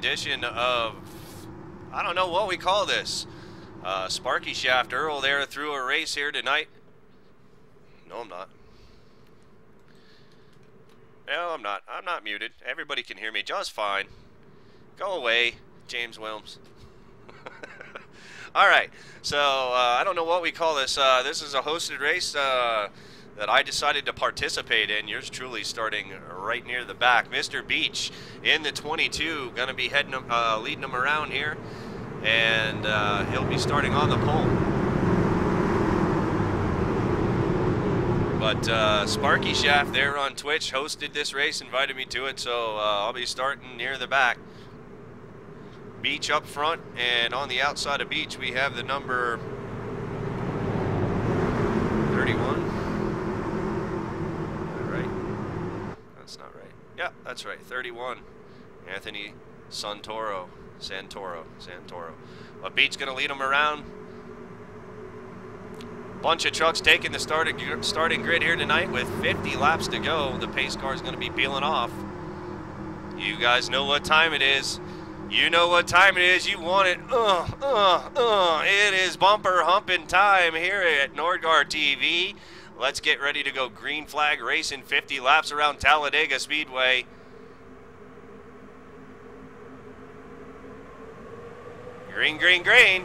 edition of, I don't know what we call this. Sparky Shaft Earl there through a race here tonight. No, I'm not. No, I'm not. I'm not muted. Everybody can hear me just fine. Go away, James Wilms. All right. So I don't know what we call this. This is a hosted race that I decided to participate in. Yours truly starting right near the back. Mr. Beach in the 22, going to be heading leading them around here, and he'll be starting on the pole. But Sparky Shaft there on Twitch hosted this race, invited me to it, so I'll be starting near the back. Beach up front, and on the outside of Beach we have the number 31. That's not right. Yeah, that's right. 31. Anthony Santoro. But Beach going to lead him around. Bunch of trucks taking the starting grid here tonight with 50 laps to go. The pace car is going to be peeling off. You guys know what time it is. You know what time it is. You want it. It is bumper humping time here at Nordgar TV. Let's get ready to go green flag racing 50 laps around Talladega Speedway. Green, green, green.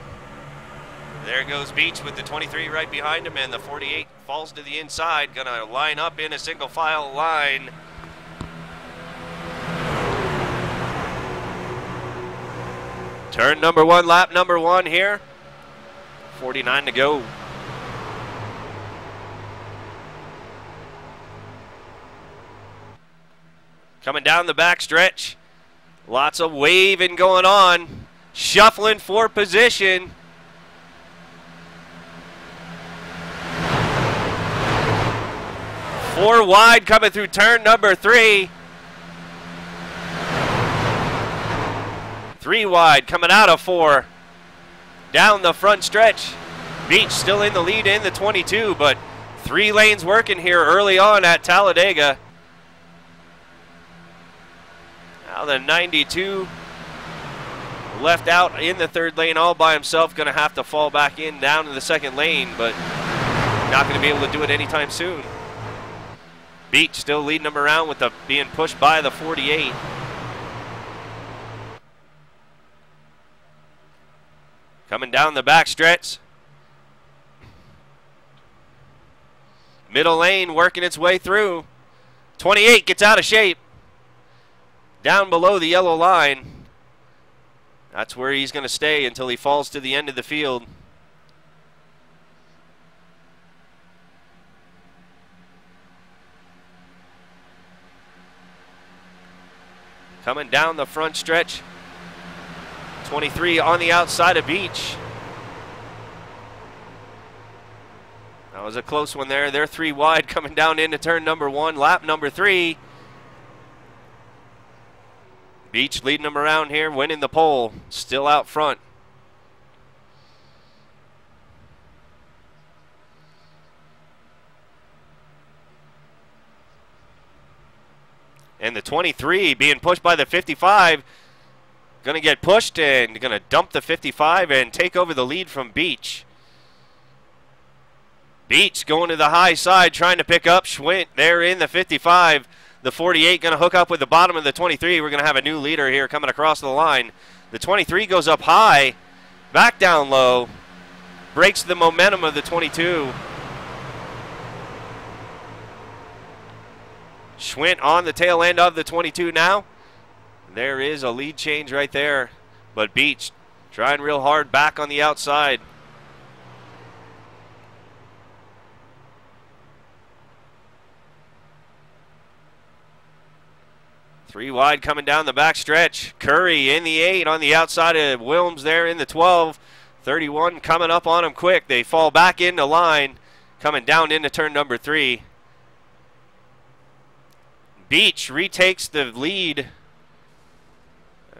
There goes Beach with the 23 right behind him, and the 48 falls to the inside. Gonna line up in a single file line. Turn number one, lap number one here. 49 to go. Coming down the back stretch. Lots of waving going on. Shuffling for position. Four wide coming through turn number three. Three wide coming out of four. Down the front stretch. Beach still in the lead in the 22, but 3 lanes working here early on at Talladega. Now the 92 left out in the third lane all by himself. Going to have to fall back in down to the second lane, but not going to be able to do it anytime soon. Beach still leading him around with being pushed by the 48. Coming down the back stretch. Middle lane working its way through. 28 gets out of shape. Down below the yellow line. That's where he's going to stay until he falls to the end of the field. Coming down the front stretch. 23 on the outside of Beach. That was a close one there. They're 3 wide coming down into turn number 1, lap number 3. Beach leading them around here, winning the pole, still out front. And the 23 being pushed by the 55. Going to get pushed and going to dump the 55 and take over the lead from Beach. Beach going to the high side, trying to pick up Schwint there in the 55. The 48 going to hook up with the bottom of the 23. We're going to have a new leader here coming across the line. The 23 goes up high, back down low, breaks the momentum of the 22. Schwint on the tail end of the 22 now. There is a lead change right there, but Beach trying real hard back on the outside. Three wide coming down the back stretch. Curry in the 8 on the outside of Wilms there in the 12. 31 coming up on him quick. They fall back into line, coming down into turn number 3. Beach retakes the lead.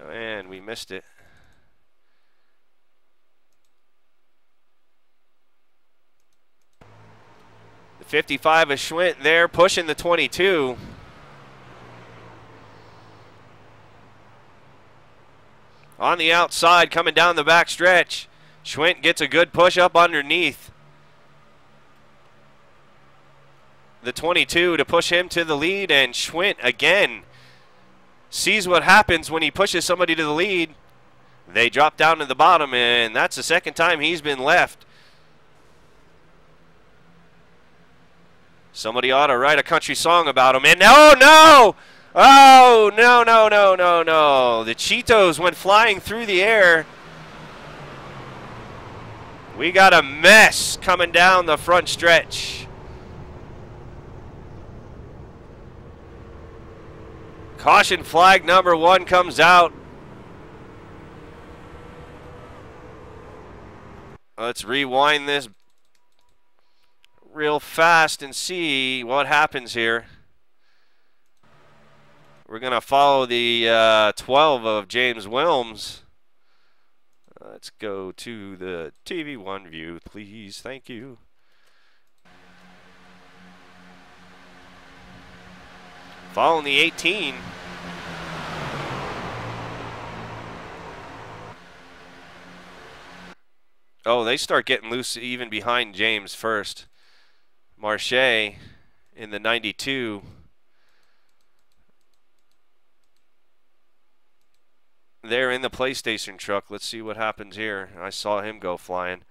And we missed it. The 55 is Schwint there, pushing the 22. On the outside, coming down the back stretch. Schwint gets a good push up underneath the 22 to push him to the lead, and Schwint again sees what happens when he pushes somebody to the lead. They drop down to the bottom, and that's the second time he's been left. Somebody ought to write a country song about him. And no! Oh, no. The Cheetos went flying through the air. We got a mess coming down the front stretch. Caution flag number 1 comes out. Let's rewind this real fast and see what happens here. We're going to follow the 12 of James Wilms. Let's go to the TV1 view, please. Thank you. Following the 18. Oh, they start getting loose even behind James first. Marche in the 92. They're in the PlayStation truck. Let's see what happens here. I saw him go flying.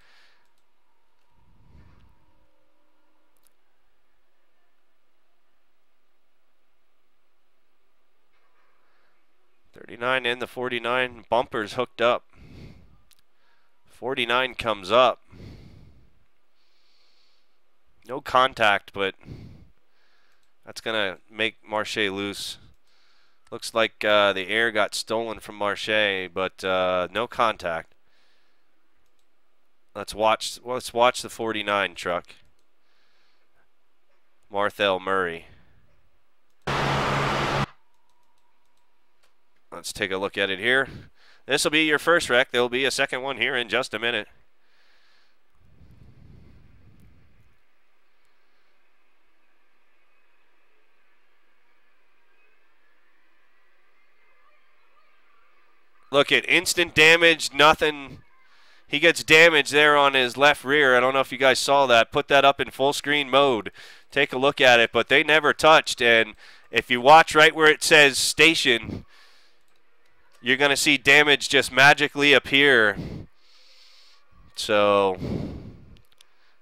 '39 and the 49 bumpers hooked up. 49 comes up. No contact, but that's going to make Marche loose. Looks like the air got stolen from Marche, but no contact. Let's watch the 49 truck. Marthel Murray. Let's take a look at it here. This will be your first wreck. There will be a second one here in just a minute. Look at instant damage, nothing. He gets damage there on his left rear. I don't know if you guys saw that. Put that up in full screen mode. Take a look at it, but they never touched. And if you watch right where it says station, you're going to see damage just magically appear. So,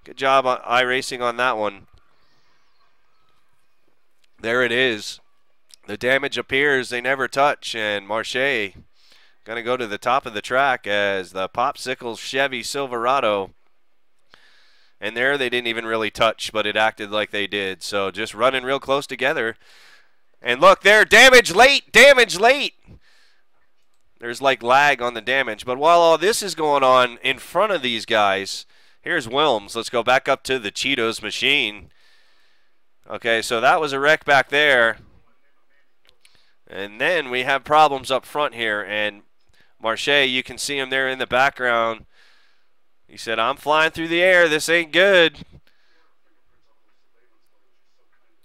good job on iRacing on that one. There it is. The damage appears. They never touch. And Marche going to go to the top of the track as the Popsicles Chevy Silverado. And there they didn't even really touch, but it acted like they did. So just running real close together. And look there, damage late, damage late. There's like lag on the damage. But while all this is going on in front of these guys, here's Wilms. Let's go back up to the Cheetos machine. Okay, so that was a wreck back there. And then we have problems up front here. And Marche, you can see him there in the background. He said, I'm flying through the air. This ain't good.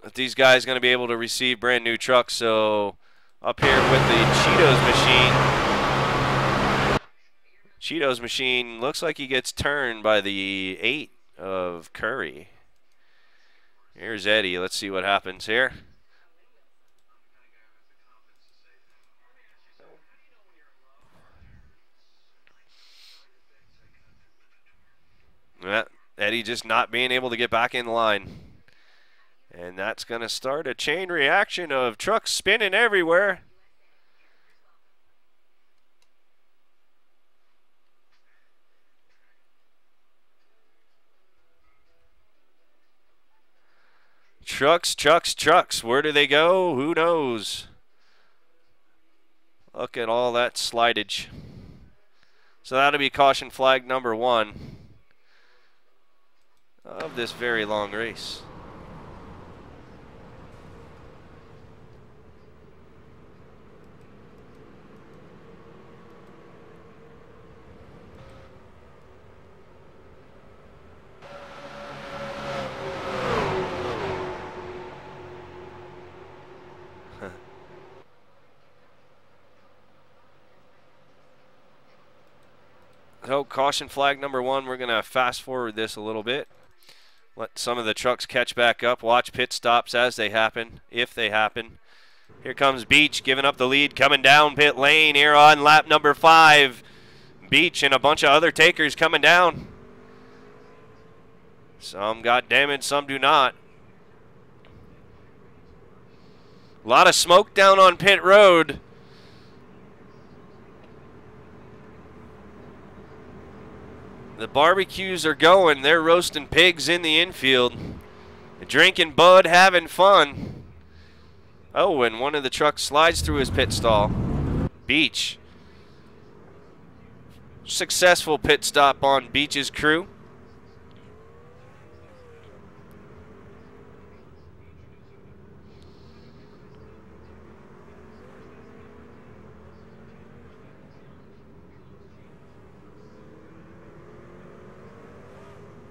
But these guys going to be able to receive brand new trucks. So up here with the Cheetos machine. Cheetos machine looks like he gets turned by the 8 of Curry. Here's Eddie. Let's see what happens here. Yeah, Eddie just not being able to get back in line. And that's going to start a chain reaction of trucks spinning everywhere. Trucks, trucks, trucks. Where do they go? Who knows? Look at all that slidage. So that'll be caution flag number 1 of this very long race. So caution flag number 1, we're going to fast forward this a little bit. Let some of the trucks catch back up. Watch pit stops as they happen, if they happen. Here comes Beach giving up the lead, coming down pit lane here on lap number 5. Beach and a bunch of other takers coming down. Some got damaged, some do not. A lot of smoke down on pit road. The barbecues are going. They're roasting pigs in the infield. Drinking bud, having fun. Oh, and one of the trucks slides through his pit stall. Beach. Successful pit stop on Beach's crew.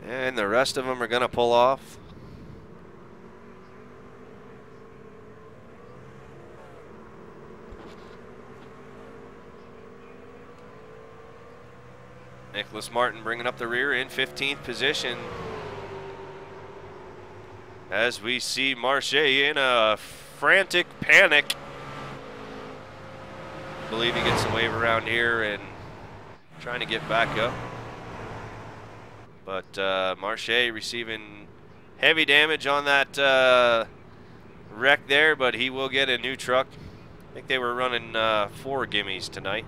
And the rest of them are going to pull off. Nicholas Martin bringing up the rear in 15th position. As we see Marche in a frantic panic. I believe he gets a wave around here and trying to get back up. But Marche receiving heavy damage on that wreck there, but he will get a new truck. I think they were running 4 gimmies tonight.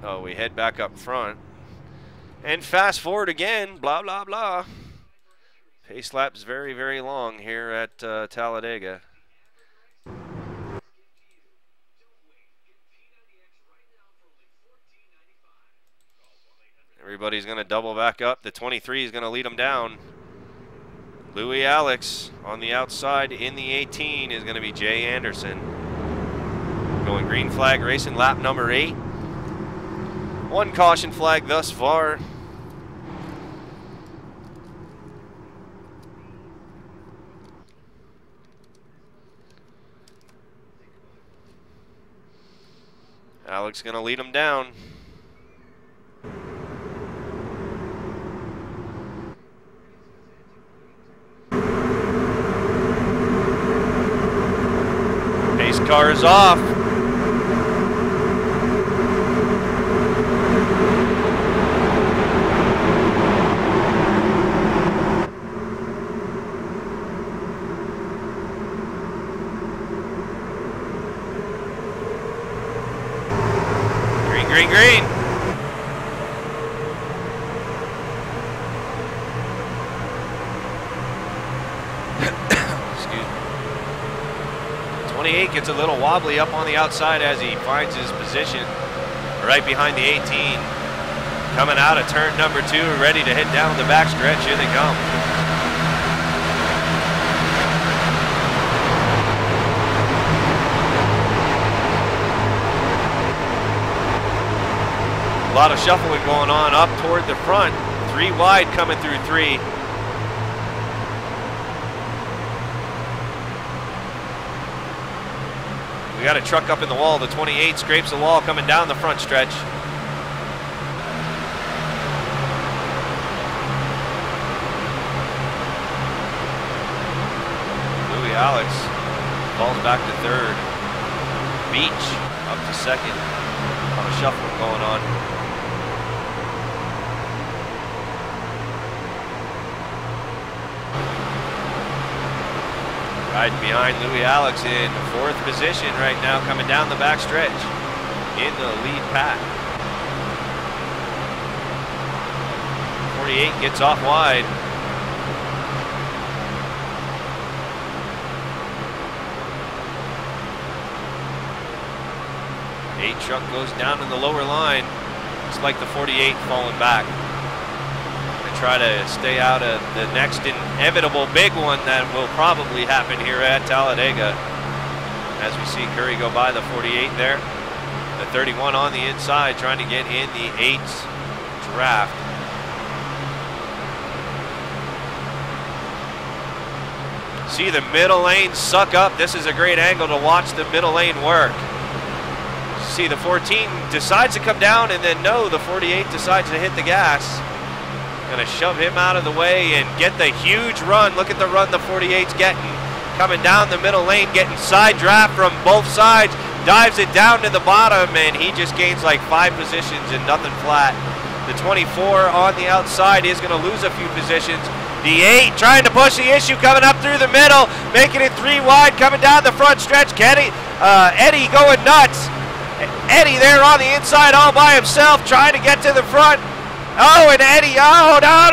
Oh, we head back up front. And fast forward again, blah, blah, blah. Pace lap's very, very long here at Talladega. Everybody's going to double back up. The 23 is going to lead them down. Louis Alex on the outside in the 18 is going to be Jay Anderson. Going green flag racing lap number 8. 1 caution flag thus far. Alex going to lead them down. Pace car is off. Green, green, green. Excuse me. 28 gets a little wobbly up on the outside as he finds his position right behind the 18. Coming out of turn number 2, ready to head down the back stretch. Here they come. A lot of shuffling going on up toward the front. 3 wide coming through 3. We got a truck up in the wall. The 28 scrapes the wall coming down the front stretch. Louis Alex falls back to 3rd. Beach up to 2nd. A lot of shuffling going on. Riding behind Louis Alex in 4th position right now, coming down the back stretch in the lead pack. 48 gets off wide. Eight truck goes down in the lower line. It's like the 48 falling back. Try to stay out of the next inevitable big one that will probably happen here at Talladega. As we see Curry go by the 48 there. The 31 on the inside trying to get in the 8's draft. See the middle lane suck up. This is a great angle to watch the middle lane work. See, the 14 decides to come down, and then no, the 48 decides to hit the gas. Gonna shove him out of the way and get the huge run. Look at the run the 48's getting. Coming down the middle lane, getting side draft from both sides. Dives it down to the bottom, and he just gains like 5 positions and nothing flat. The 24 on the outside is going to lose a few positions. The 8 trying to push the issue, coming up through the middle, making it 3 wide, coming down the front stretch. Eddie going nuts. Eddie there on the inside all by himself, trying to get to the front. Oh, and Eddie, oh, no.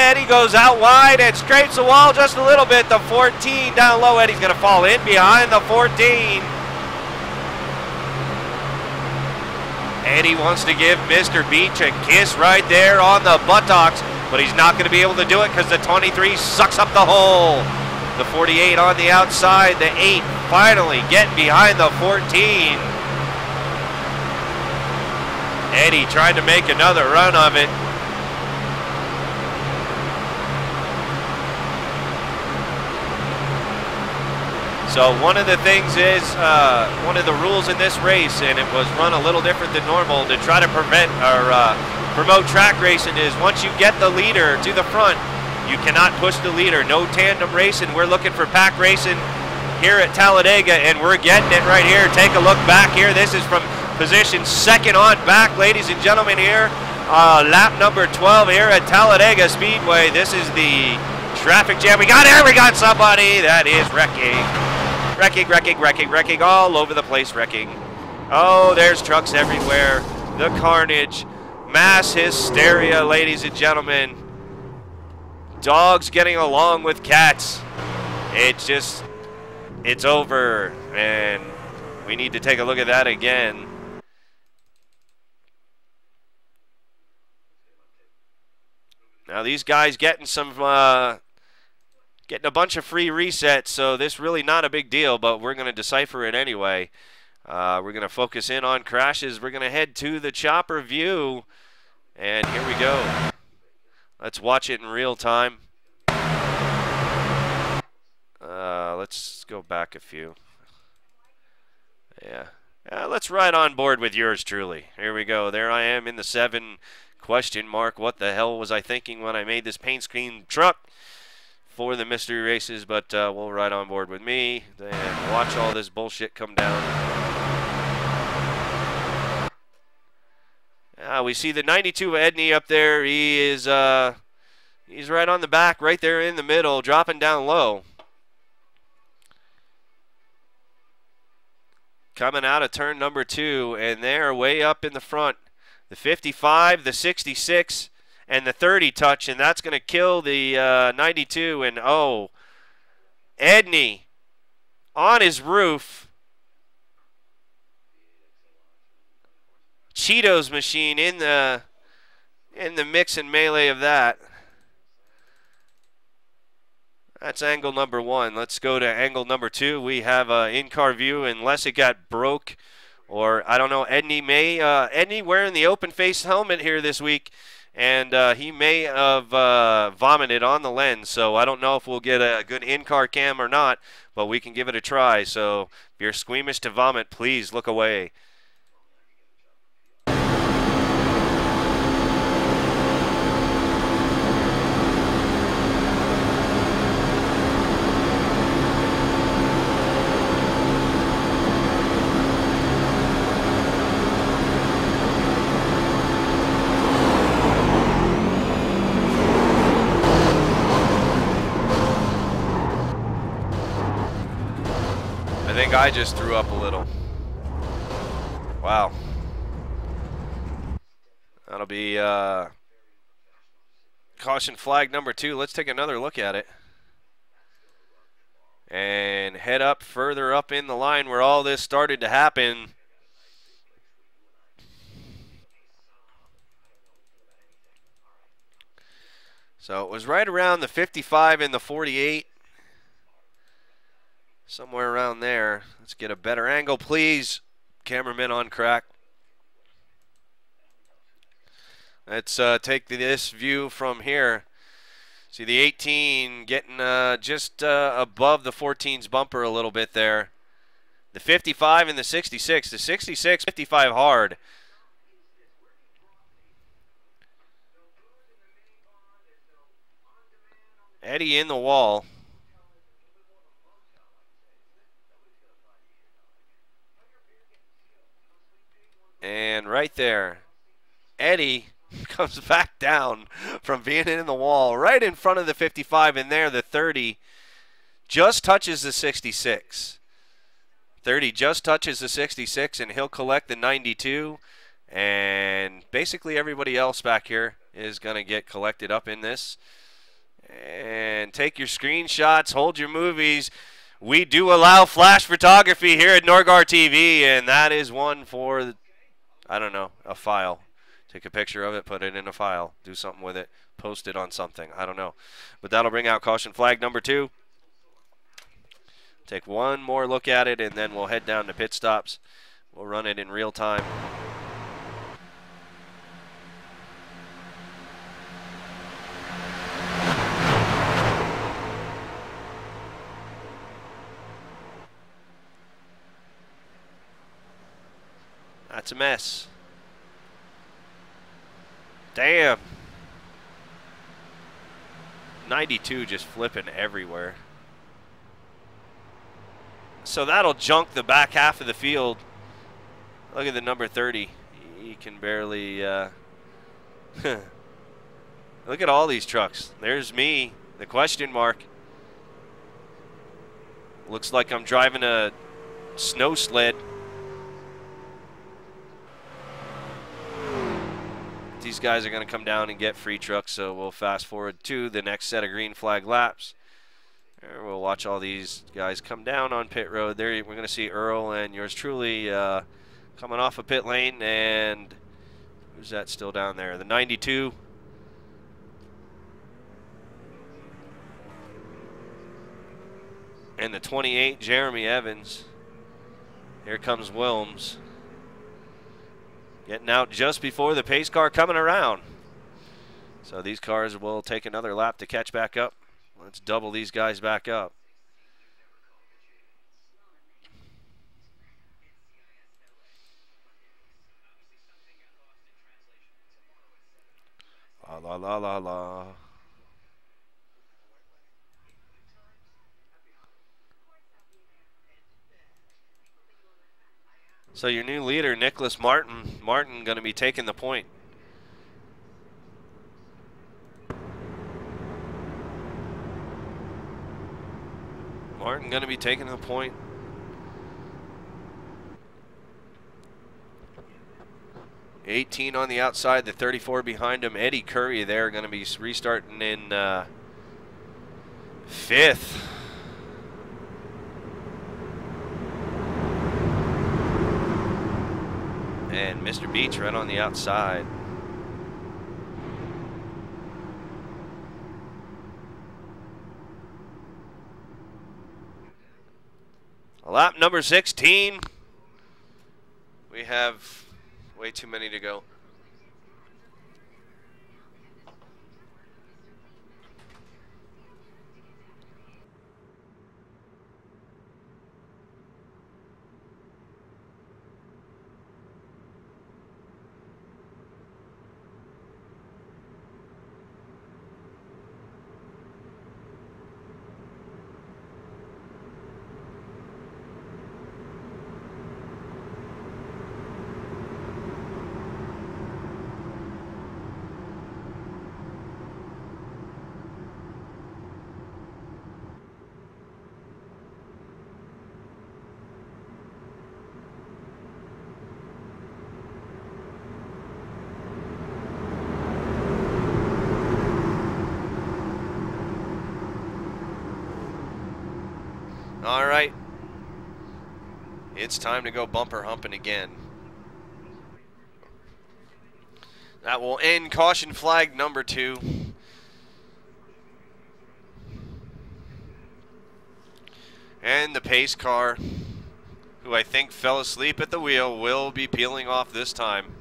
Eddie goes out wide and scrapes the wall just a little bit. The 14 down low. Eddie's going to fall in behind the 14. Eddie wants to give Mr. Beach a kiss right there on the buttocks, but he's not going to be able to do it because the 23 sucks up the hole. The 48 on the outside, the 8 finally getting behind the 14. Eddie trying to make another run of it. So one of the things is, one of the rules in this race, and it was run a little different than normal to try to prevent or promote track racing, is once you get the leader to the front, you cannot push the leader. No tandem racing. We're looking for pack racing here at Talladega, and we're getting it right here. Take a look back here. This is from position second on back, ladies and gentlemen, here. Lap number 12 here at Talladega Speedway. This is the traffic jam. We got somebody that is wrecking. Wrecking, all over the place wrecking. Oh, there's trucks everywhere. The carnage. Mass hysteria, ladies and gentlemen. Dogs getting along with cats. It's over. And we need to take a look at that again. Now these guys getting some... getting a bunch of free resets, so this really not a big deal, but we're going to decipher it anyway. We're going to focus in on crashes. We're going to head to the chopper view, and here we go. Let's watch it in real time. Let's go back a few. Yeah. Let's ride on board with yours truly. Here we go. There I am in the 7 question mark. What the hell was I thinking when I made this paint scheme truck for the mystery races? But we'll ride on board with me and watch all this bullshit come down. We see the 92 Edney up there. He is he's right on the back, right there in the middle, dropping down low. Coming out of turn number 2, and they're way up in the front. The 55, the 66, and the 30 touch, and that's going to kill the 92. And oh, Edney on his roof. Cheetos machine in the mix and melee of that. That's angle number 1. Let's go to angle number 2. We have an in-car view, unless it got broke, or I don't know. Edney wearing the open face helmet here this week. And he may have vomited on the lens, so I don't know if we'll get a good in-car cam or not, but we can give it a try. So if you're squeamish to vomit, please look away. I think I just threw up a little. Wow. That'll be caution flag number 2. Let's take another look at it. And head up further up in the line where all this started to happen. So it was right around the 55 and the 48. Somewhere around there. Let's get a better angle, please. Cameraman on crack. Let's take this view from here. See the 18 getting just above the 14's bumper a little bit there. The 55 and the 66. The 66, 55 hard. Eddie in the wall. And right there, Eddie comes back down from being in the wall right in front of the 55, and there the 30 just touches the 66. 30 just touches the 66, and he'll collect the 92. And basically everybody else back here is going to get collected up in this. And take your screenshots, hold your movies. We do allow flash photography here at Norgar TV, and that is one for, I don't know, a file. Take a picture of it, put it in a file, do something with it, post it on something. I don't know. But that'll bring out caution flag number 2. Take one more look at it, and then we'll head down to pit stops. We'll run it in real time. That's a mess. Damn. 92 just flipping everywhere. So that'll junk the back half of the field. Look at the number 30. He can barely... Look at all these trucks. There's me, the question mark. Looks like I'm driving a snow sled. These guys are going to come down and get free trucks, so we'll fast forward to the next set of green flag laps. We'll watch all these guys come down on pit road. There we're going to see Earl and yours truly coming off a pit lane. And who's that still down there? The 92. And the 28, Jeremy Evans. Here comes Wilms. Getting out just before the pace car coming around. So these cars will take another lap to catch back up. Let's double these guys back up. La la la la la. So your new leader, Nicholas Martin. Martin going to be taking the point. Martin going to be taking the point. $18 on the outside, the 34 behind him. Eddie Curry there going to be restarting in 5th. And Mr. Beach right on the outside. Lap number 16. We have way too many to go. All right, it's time to go bumper humping again. That will end caution flag number 2. And the pace car, who I think fell asleep at the wheel, will be peeling off this time.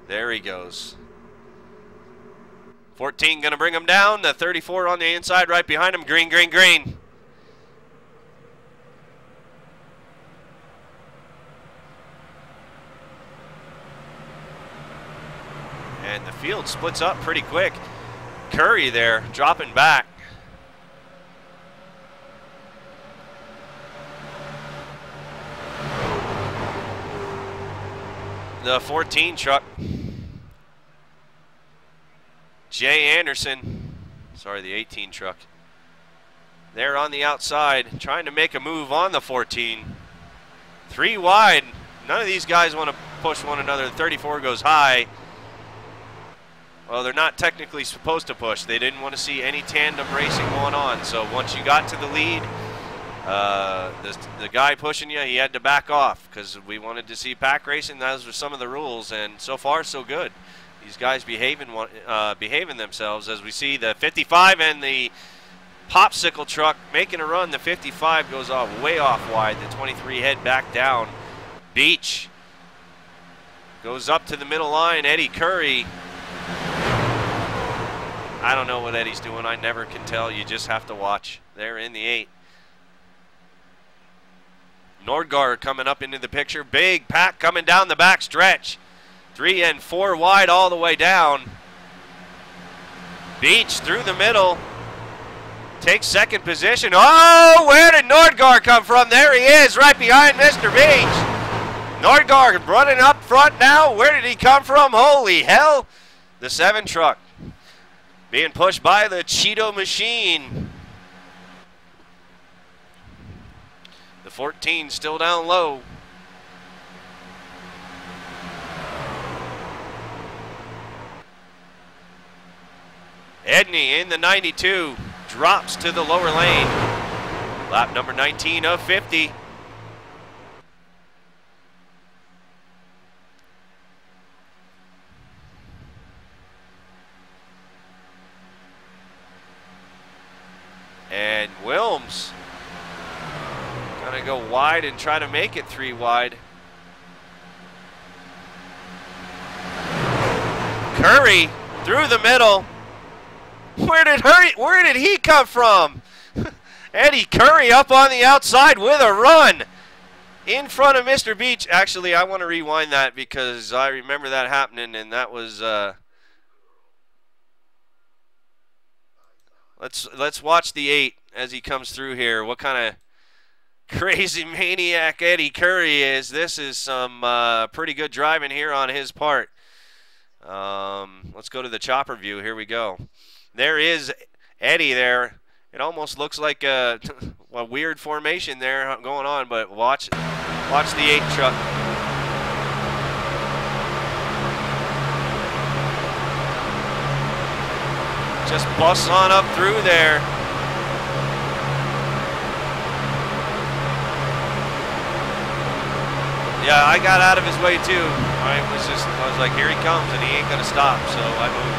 There he goes. 14 going to bring him down. The 34 on the inside right behind him. Green, green, green. And the field splits up pretty quick. Curry there, dropping back. The 14 truck. Jay Anderson. Sorry, the 18 truck. They're on the outside, trying to make a move on the 14. 3 wide. None of these guys want to push one another. The 34 goes high. Well, they're not technically supposed to push. They didn't want to see any tandem racing going on. So once you got to the lead, the guy pushing you, he had to back off because we wanted to see pack racing. Those were some of the rules, and so far so good. These guys behaving themselves as we see the 55 and the popsicle truck making a run. The 55 goes off way off wide. The 23 head back down. Beach goes up to the middle line. Eddie Curry. I don't know what Eddie's doing. I never can tell. You just have to watch. They're in the 8. Nordgaard coming up into the picture. Big pack coming down the back stretch. 3 and 4 wide all the way down. Beach through the middle. Takes second position. Oh, where did Nordgaard come from? There he is, right behind Mr. Beach. Nordgaard running up front now. Where did he come from? Holy hell. The 7 truck being pushed by the Cheeto machine. The 14 still down low. Edney in the 92 drops to the lower lane. Lap number 19 of 50. And Wilms gonna go wide and try to make it 3 wide. Curry through the middle. Where did he come from? Eddie Curry up on the outside with a run in front of Mr. Beach. Actually, I want to rewind that because I remember that happening, and that was let's watch the 8 as he comes through here. What kind of crazy maniac Eddie Curry is. This is some pretty good driving here on his part. Let's go to the chopper view. Here we go. There is Eddie there. It almost looks like a weird formation there going on, but watch the 8 truck. Just busts on up through there. Yeah, I got out of his way too. I was like, here he comes, and he ain't gonna stop, so I moved.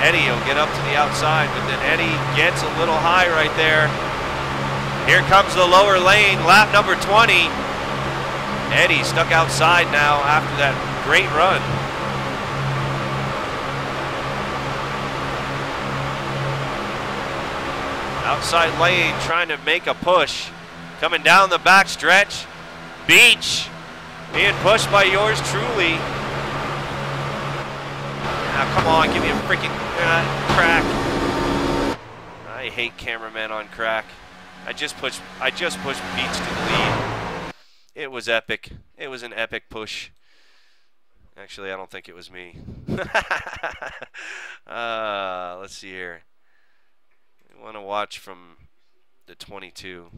Eddie will get up to the outside, but then Eddie gets a little high right there. Here comes the lower lane, lap number 20. Eddie stuck outside now after that great run. Outside lane trying to make a push. Coming down the back stretch. Beach being pushed by yours truly. Now, come on, give me a freaking crack. I hate cameramen on crack. I just pushed Beach to the lead. It was epic. It was an epic push. Actually, I don't think it was me. Let's see here. We want to watch from the 22.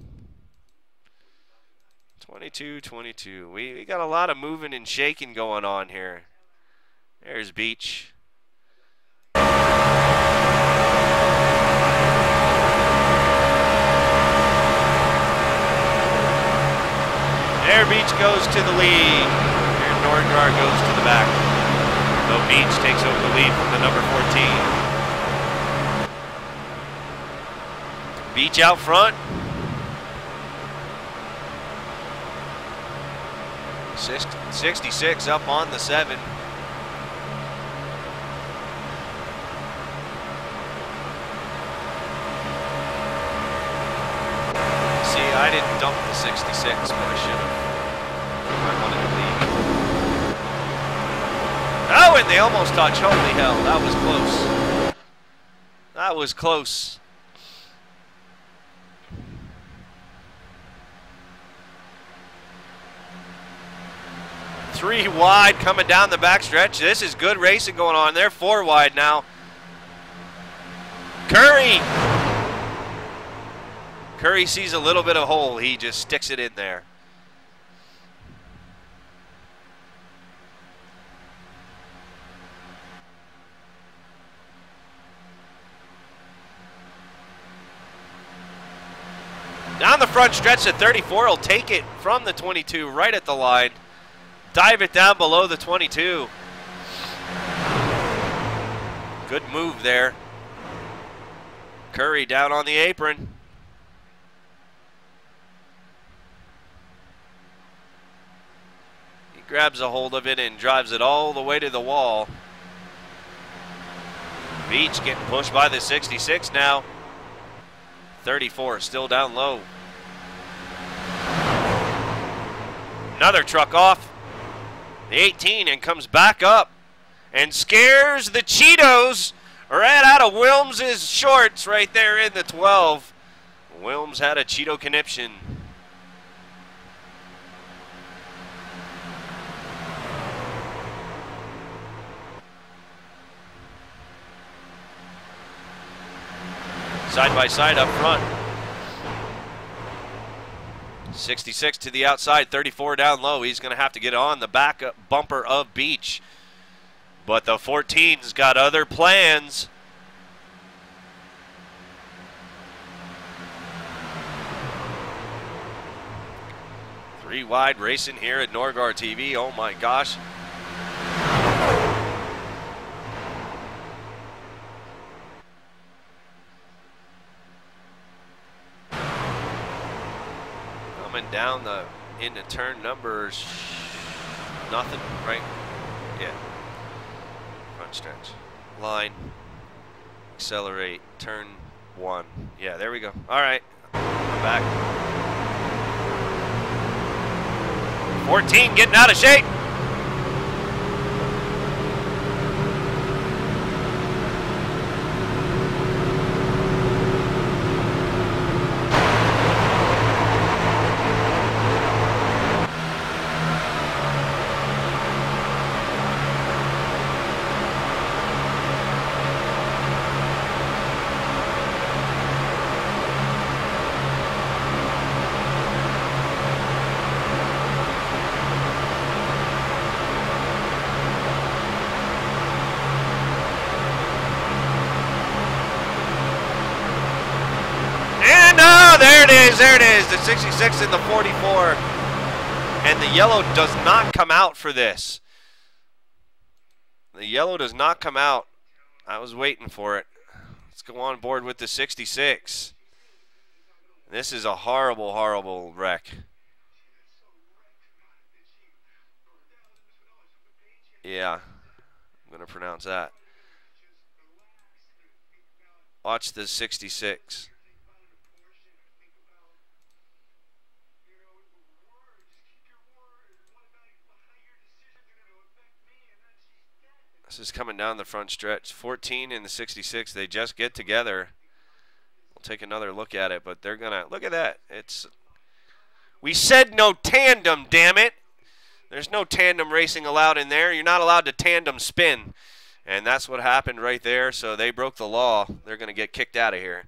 22. We got a lot of moving and shaking going on here. There's Beach. There Beach goes to the lead. Here Nordgaard goes to the back. So Beach takes over the lead from the number 14. Beach out front. 66 up on the 7. I didn't dump the 66, but I should have. I wanted to leave. and they almost touch. Holy hell, that was close. That was close. Three wide coming down the backstretch. This is good racing going on. They're 4 wide now. Curry sees a little bit of hole. He just sticks it in there. Down the front stretch, the 34 will take it from the 22 right at the line. Dive it down below the 22. Good move there. Curry down on the apron. He grabs a hold of it and drives it all the way to the wall. Beach getting pushed by the 66 now. 34 still down low. Another truck off the 18 and comes back up and scares the Cheetos right out of Wilms's shorts right there in the 12. Wilms had a Cheeto conniption. Side by side up front. 66 to the outside, 34 down low. He's going to have to get on the back bumper of Beach. But the 14's got other plans. Three wide racing here at Norgar TV. Oh my gosh. Coming down into turn numbers, nothing, right? Yeah. Front stretch. Line. Accelerate. Turn 1. Yeah, there we go. All right. I'm back. 14 getting out of shape. There it is, the 66 and the 44. And the yellow does not come out for this. The yellow does not come out. I was waiting for it. Let's go on board with the 66. This is a horrible, horrible wreck. Yeah, I'm going to pronounce that. Watch the 66. This is coming down the front stretch. 14 and the 66, they just get together. We'll take another look at it, but they're gonna look at that. We said no tandem, damn it. There's no tandem racing allowed in there. You're not allowed to tandem spin. And that's what happened right there. So they broke the law. They're gonna get kicked out of here.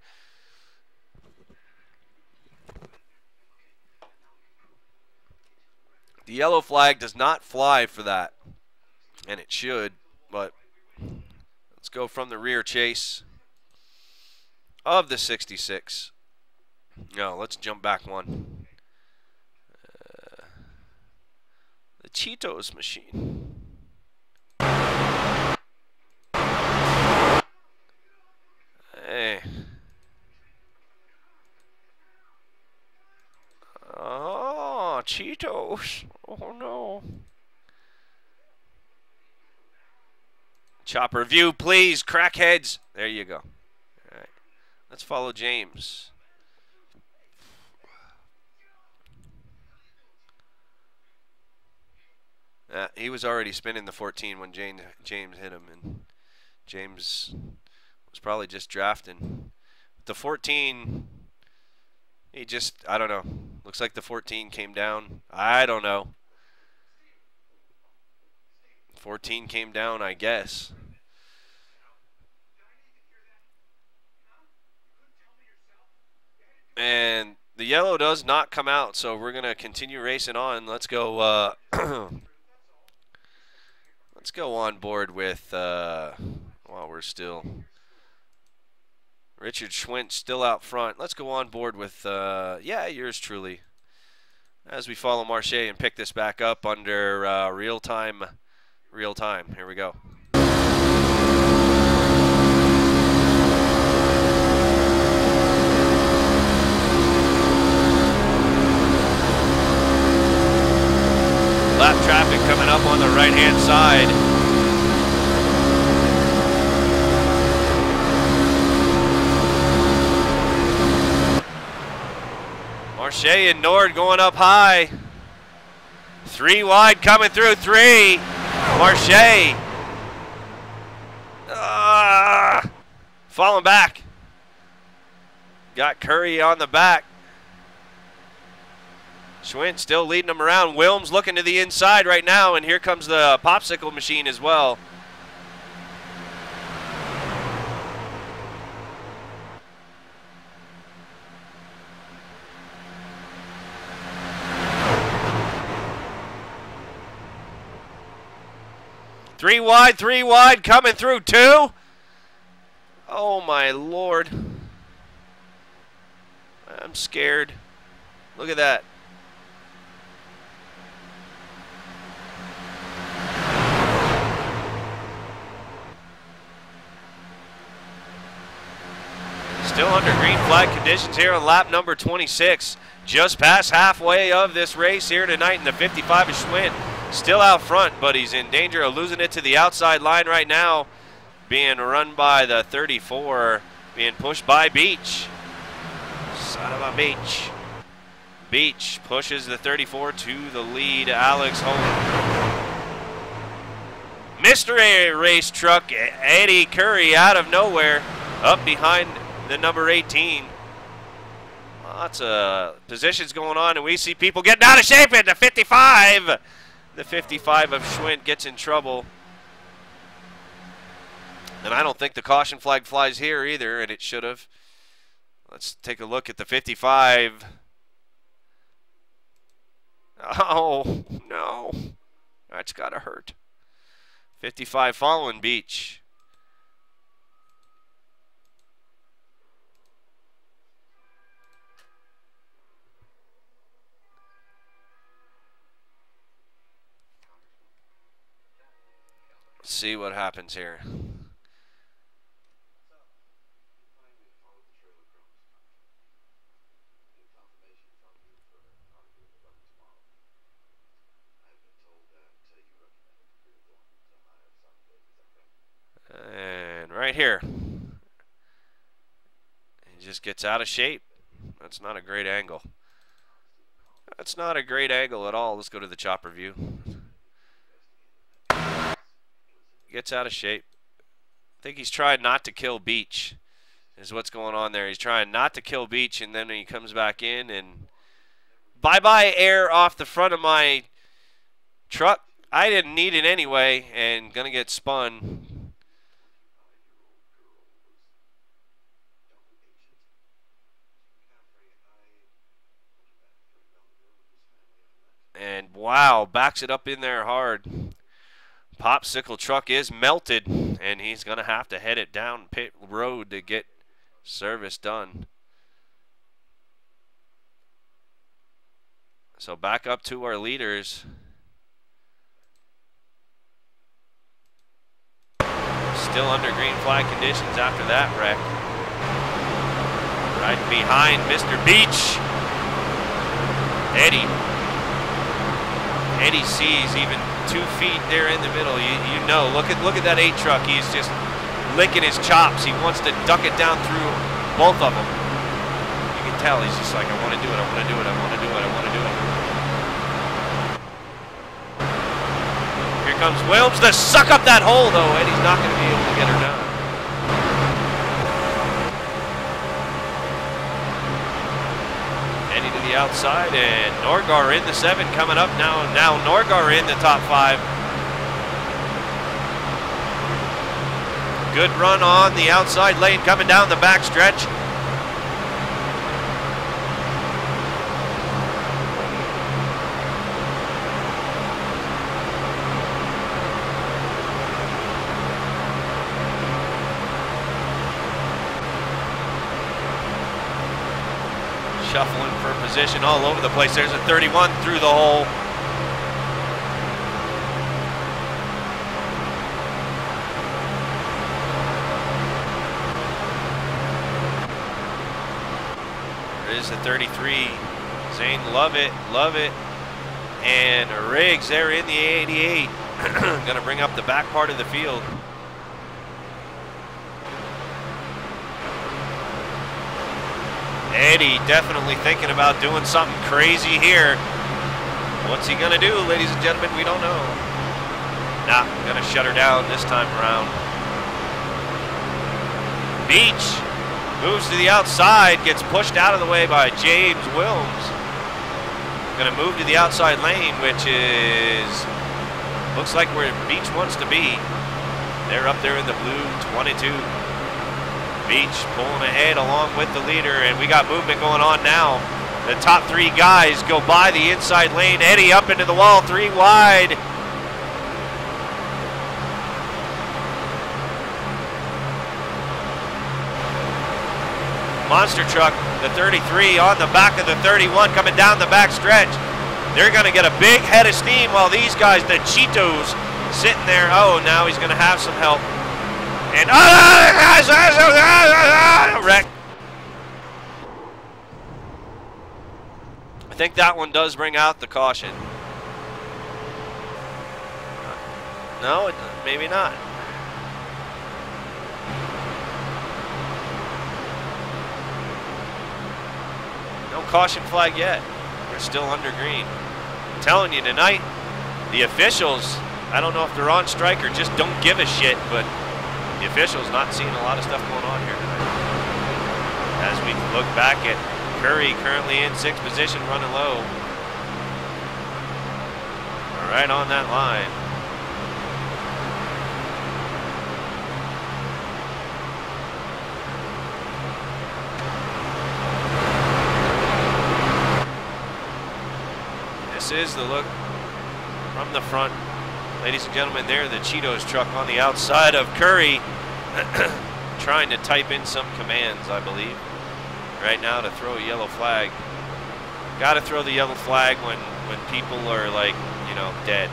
The yellow flag does not fly for that. And it should. But let's go from the rear chase of the 66. No, let's jump back one. The Cheetos machine. Hey. Oh, Cheetos. Oh, no. Chopper view, please, crackheads. There you go. All right. Let's follow James. He was already spinning the 14 when James hit him, and James was probably just drafting. The 14, he just, I don't know. Looks like the 14 came down. I don't know. 14 came down, I guess. And the yellow does not come out, so we're going to continue racing on. Let's go let's go on board with while we're still Richard Schwint still out front. Let's go on board with yeah, yours truly, as we follow Marche and pick this back up under real time. Here we go. Lap traffic coming up on the right-hand side. Marche and Nord going up high. 3 wide coming through 3. Marche. Falling back. Got Curry on the back. Schwinn still leading them around. Wilms looking to the inside right now, and here comes the popsicle machine as well. Three wide, coming through 2. Oh my Lord. I'm scared. Look at that. Still under green flag conditions here on lap number 26. Just past halfway of this race here tonight in the 55 of Schwinn. Still out front, but he's in danger of losing it to the outside line right now. Being run by the 34, being pushed by Beach. Son of a Beach. Beach pushes the 34 to the lead. Alex Holm. Mystery race truck, Eddie Curry out of nowhere, up behind the number 18. Lots of positions going on, and we see people getting out of shape at the 55. The 55 of Schwinn gets in trouble. And I don't think the caution flag flies here either, and it should have. Let's take a look at the 55. Oh, no. That's got to hurt. 55 following Beach. Let's see what happens here. And right here, he just gets out of shape. That's not a great angle. That's not a great angle at all. Let's go to the chopper view. Gets out of shape. I think he's trying not to kill Beach is what's going on there. He's trying not to kill Beach, and then he comes back in and bye-bye air off the front of my truck. I didn't need it anyway, and gonna get spun. And wow, backs it up in there hard. Popsicle truck is melted, and he's going to have to head it down pit road to get service done. So back up to our leaders. Still under green flag conditions after that wreck. Right behind Mr. Beach. Eddie sees even 2 feet there in the middle. You know, look at that 8 truck. He's just licking his chops. He wants to duck it down through both of them. You can tell he's just like, I want to do it, I want to do it, I want to do it, I want to do it. Here comes Wilms to suck up that hole, though, and he's not going to be able to get her done. Eddie to the outside, and Norgar in the 7 coming up now. Now Norgar in the top 5. Good run on the outside lane coming down the back stretch. Shuffling for position all over the place. There's a 31 through the hole. There is a 33. Zane, love it, love it. And Riggs there in the 88. Going to bring up the back part of the field. Eddie definitely thinking about doing something crazy here. What's he gonna do, ladies and gentlemen? We don't know. Nah, gonna shut her down this time around. Beach moves to the outside, gets pushed out of the way by James Wilms. Gonna move to the outside lane, which is, looks like where Beach wants to be. They're up there in the blue 22. Beach pulling ahead along with the leader, and we got movement going on now. The top 3 guys go by the inside lane. Eddie up into the wall, 3 wide. Monster truck, the 33 on the back of the 31 coming down the back stretch. They're going to get a big head of steam while these guys, the Cheetos, sitting there. Oh, now he's going to have some help. And wreck. I think that one does bring out the caution. No, maybe not. No caution flag yet. We're still under green. I'm telling you tonight, the officials, I don't know if they're on strike or just don't give a shit, but the officials not seeing a lot of stuff going on here tonight. As we look back at Curry currently in 6th position running low. Right on that line. This is the look from the front. Ladies and gentlemen, there the Cheetos truck on the outside of Curry. Trying to type in some commands, I believe, right now to throw a yellow flag. Got to throw the yellow flag when people are, like, you know, dead.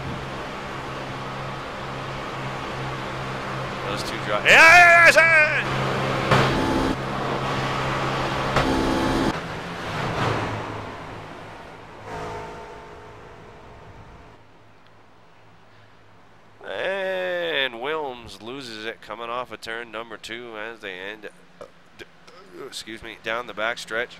Those 2 drop. Yes! And Wilms loses it coming off of turn number 2 as they end, excuse me, down the back stretch.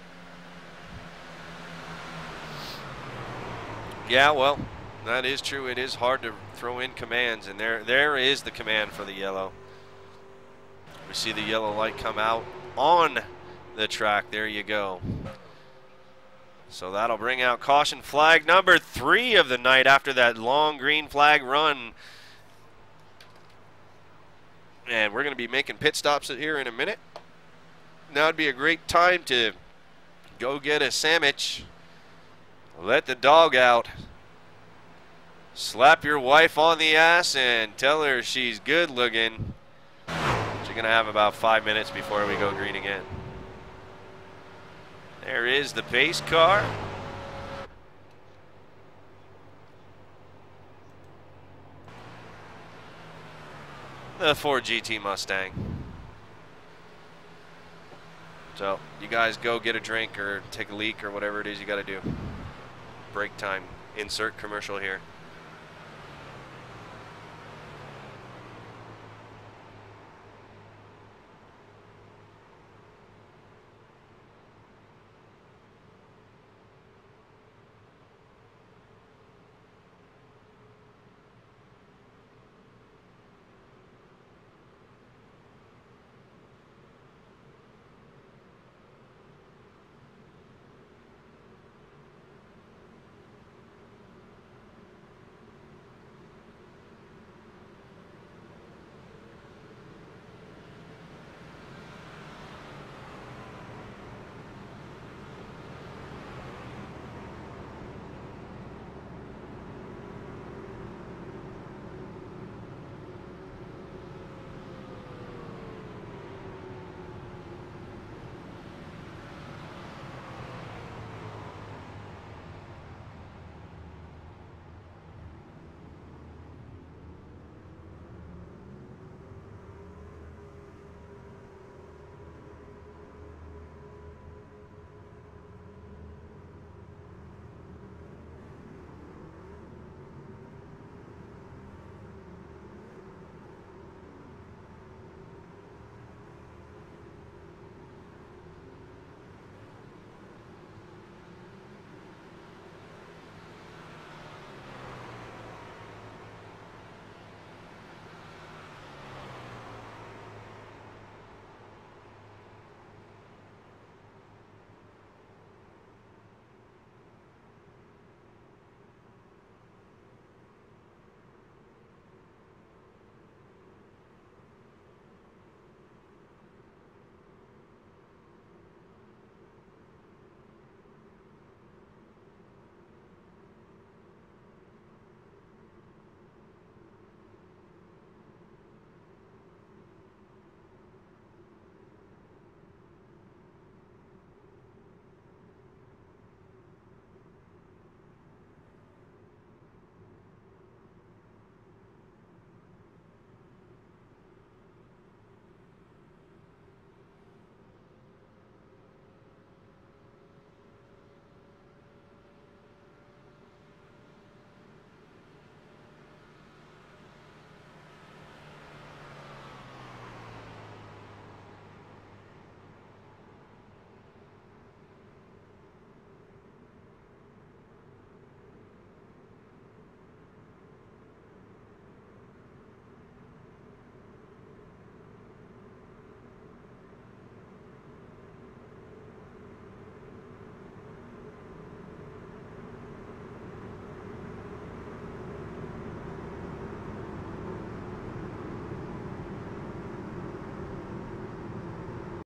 Yeah, well, that is true. It is hard to throw in commands, and there is the command for the yellow. We see the yellow light come out on the track. There you go. So that'll bring out caution flag number 3 of the night after that long green flag run. And we're going to be making pit stops here in a minute. Now would be a great time to go get a sandwich, let the dog out, slap your wife on the ass, and tell her she's good looking. You're going to have about 5 minutes before we go green again. There is the pace car. The Ford GT Mustang. So you guys go get a drink or take a leak or whatever it is you got to do. Break time. Insert commercial here.